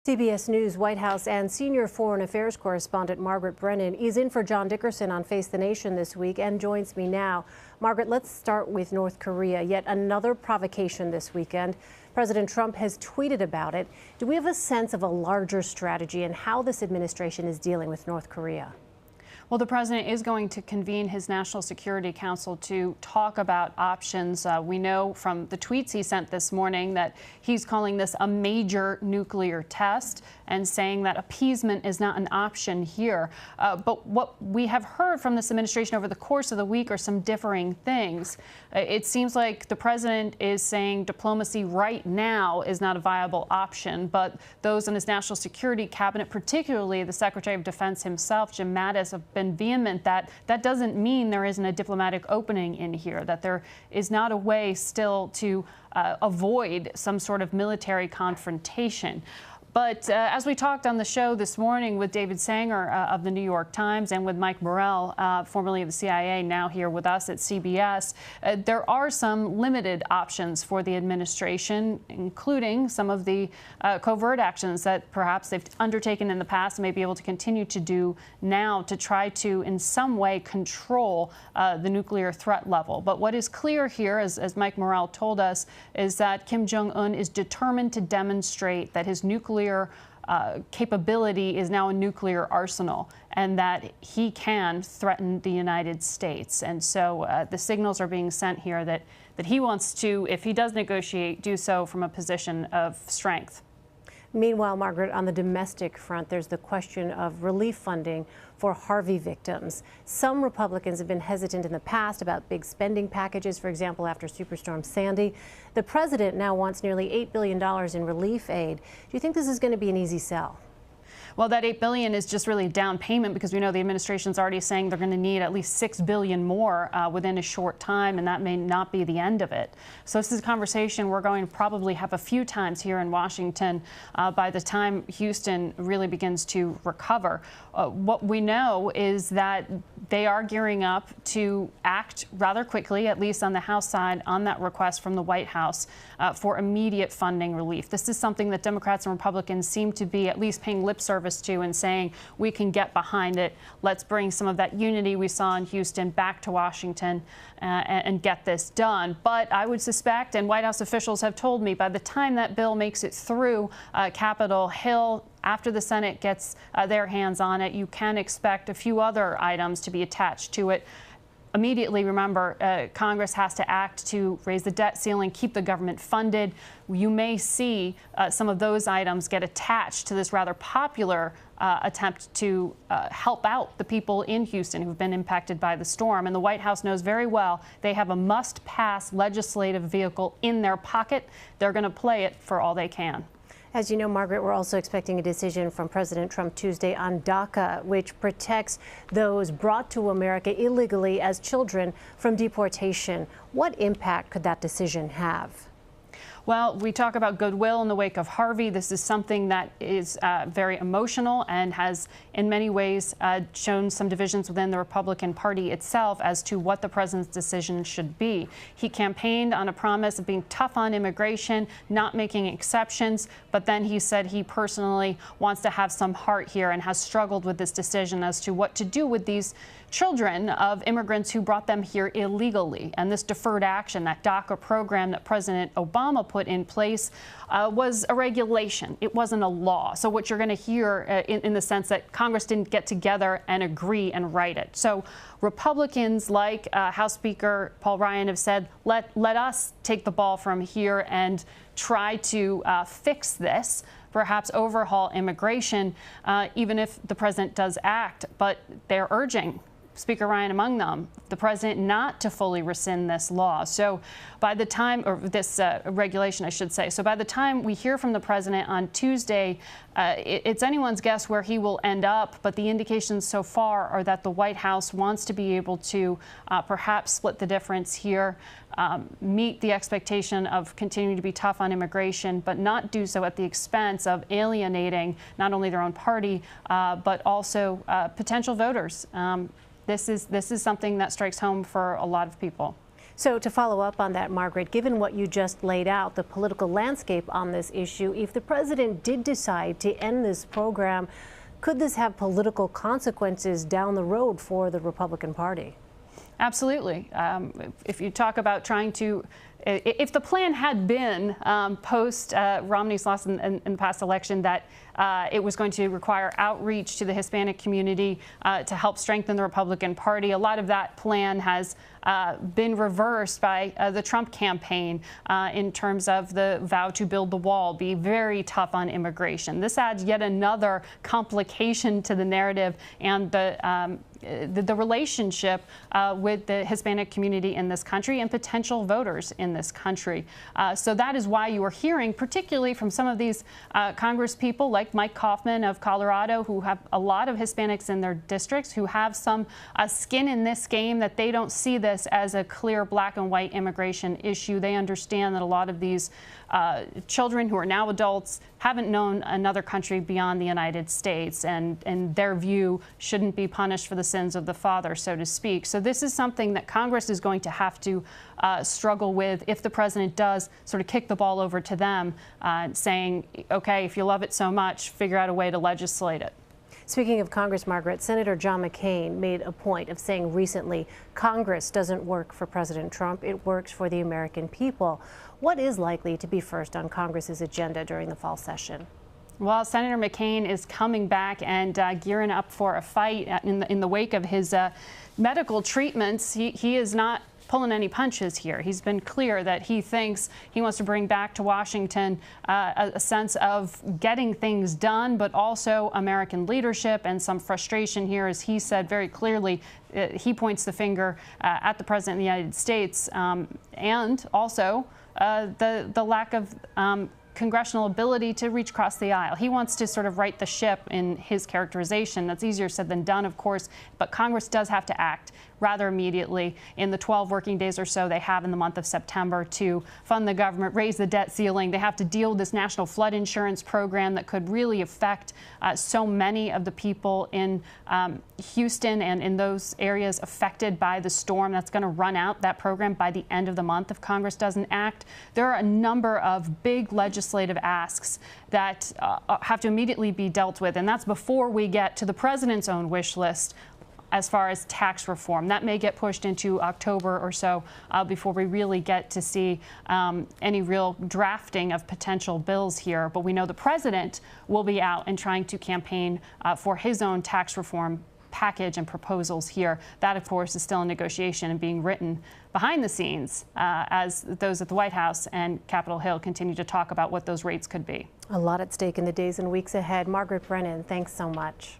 CBS News White House and senior foreign affairs correspondent Margaret Brennan is in for John Dickerson on Face the Nation this week and joins me now. Margaret, let's start with North Korea. Yet another provocation this weekend. President Trump has tweeted about it. Do we have a sense of a larger strategy and how this administration is dealing with North Korea? Well, the president is going to convene his National Security Council to talk about options. We know from the tweets he sent this morning that he's calling this a major nuclear test and saying that appeasement is not an option here. But what we have heard from this administration over the course of the week are some differing things. It seems like the president is saying diplomacy right now is not a viable option, but those in his national security cabinet, particularly the Secretary of Defense himself, Jim Mattis, have been vehement that that doesn't mean there isn't a diplomatic opening in here, that there is not a way still to avoid some sort of military confrontation. But as we talked on the show this morning with David Sanger of the New York Times and with Mike Morrell, formerly of the CIA, now here with us at CBS, there are some limited options for the administration, including some of the covert actions that perhaps they've undertaken in the past and may be able to continue to do now to try to, in some way, control the nuclear threat level. But what is clear here, as Mike Morrell told us, is that Kim Jong-un is determined to demonstrate that his nuclear capability is now a nuclear arsenal and that he can threaten the United States. And so the signals are being sent here that he wants to, if he does negotiate, do so from a position of strength. Meanwhile, Margaret, on the domestic front, there's the question of relief funding for Harvey victims. Some Republicans have been hesitant in the past about big spending packages, for example, after Superstorm Sandy. The president now wants nearly $8 billion in relief aid. Do you think this is going to be an easy sell? Well, that $8 billion is just really a down payment because we know the administration's already saying they're going to need at least $6 billion more within a short time, and that may not be the end of it. So this is a conversation we're going to probably have a few times here in Washington by the time Houston really begins to recover. What we know is that they are gearing up to act rather quickly, at least on the House side, on that request from the White House for immediate funding relief. This is something that Democrats and Republicans seem to be at least paying lip service to and saying we can get behind it. Let's bring some of that unity we saw in Houston back to Washington and get this done. But I would suspect, and White House officials have told me, by the time that bill makes it through Capitol Hill, after the Senate gets their hands on it, you can expect a few other items to be attached to it. Immediately, remember, Congress has to act to raise the debt ceiling, keep the government funded. You may see some of those items get attached to this rather popular attempt to help out the people in Houston who've been impacted by the storm. And the White House knows very well they have a must-pass legislative vehicle in their pocket. They're going to play it for all they can. As you know, Margaret, we're also expecting a decision from President Trump Tuesday on DACA, which protects those brought to America illegally as children from deportation. What impact could that decision have? Well, we talk about goodwill in the wake of Harvey. This is something that is very emotional and has in many ways shown some divisions within the Republican Party itself as to what the president's decision should be. He campaigned on a promise of being tough on immigration, not making exceptions, but then he said he personally wants to have some heart here and has struggled with this decision as to what to do with these children of immigrants who brought them here illegally. And this deferred action, that DACA program that President Obama put in place, was a regulation. It wasn't a law. So what you're going to hear in the sense that Congress didn't get together and agree and write it. So Republicans like House Speaker Paul Ryan have said, let us take the ball from here and try to fix this, perhaps overhaul immigration, even if the president does act. But they're urging, Speaker Ryan among them, the president not to fully rescind this law. So by the time, or this regulation, I should say, so by the time we hear from the president on Tuesday, it's anyone's guess where he will end up. But the indications so far are that the White House wants to be able to perhaps split the difference here, meet the expectation of continuing to be tough on immigration, but not do so at the expense of alienating not only their own party, but also potential voters. This is something that strikes home for a lot of people. So to follow up on that, Margaret, given what you just laid out, the political landscape on this issue, if the president did decide to end this program, could this have political consequences down the road for the Republican Party? Absolutely. If you talk about trying to, if the plan had been post Romney's loss in the past election that it was going to require outreach to the Hispanic community to help strengthen the Republican Party, a lot of that plan has been reversed by the Trump campaign in terms of the vow to build the wall, be very tough on immigration. This adds yet another complication to the narrative and the relationship with the Hispanic community in this country and potential voters in this country. So that is why you are hearing, particularly from some of these Congress people like Mike Kaufman of Colorado, who have a lot of Hispanics in their districts, who have some skin in this game, that they don't see this as a clear black and white immigration issue. They understand that a lot of these children who are now adults haven't known another country beyond the United States, and their view shouldn't be punished for the sins of the father, so to speak. So this is something that Congress is going to have to struggle with if the president does sort of kick the ball over to them, saying, okay, if you love it so much, figure out a way to legislate it. Speaking of Congress, Margaret, Senator John McCain made a point of saying recently, Congress doesn't work for President Trump, it works for the American people. What is likely to be first on Congress's agenda during the fall session? Well, Senator McCain is coming back and gearing up for a fight in the wake of his medical treatments. He is not pulling any punches here. He's been clear that he thinks he wants to bring back to Washington a sense of getting things done, but also American leadership and some frustration here, as he said very clearly. He points the finger at the President of the United States and also the lack of congressional ability to reach across the aisle. He wants to sort of right the ship in his characterization. That's easier said than done, of course, but Congress does have to act rather immediately in the 12 working days or so they have in the month of September to fund the government, raise the debt ceiling. They have to deal with this national flood insurance program that could really affect so many of the people in Houston and in those areas affected by the storm. That's going to run out, that program, by the end of the month if Congress doesn't act. There are a number of big legislative asks that have to immediately be dealt with, and that's before we get to the president's own wish list as far as tax reform. That may get pushed into October or so before we really get to see any real drafting of potential bills here. But we know the president will be out and trying to campaign for his own tax reform package and proposals here. That, of course, is still in negotiation and being written behind the scenes as those at the White House and Capitol Hill continue to talk about what those rates could be. A lot at stake in the days and weeks ahead. Margaret Brennan, thanks so much.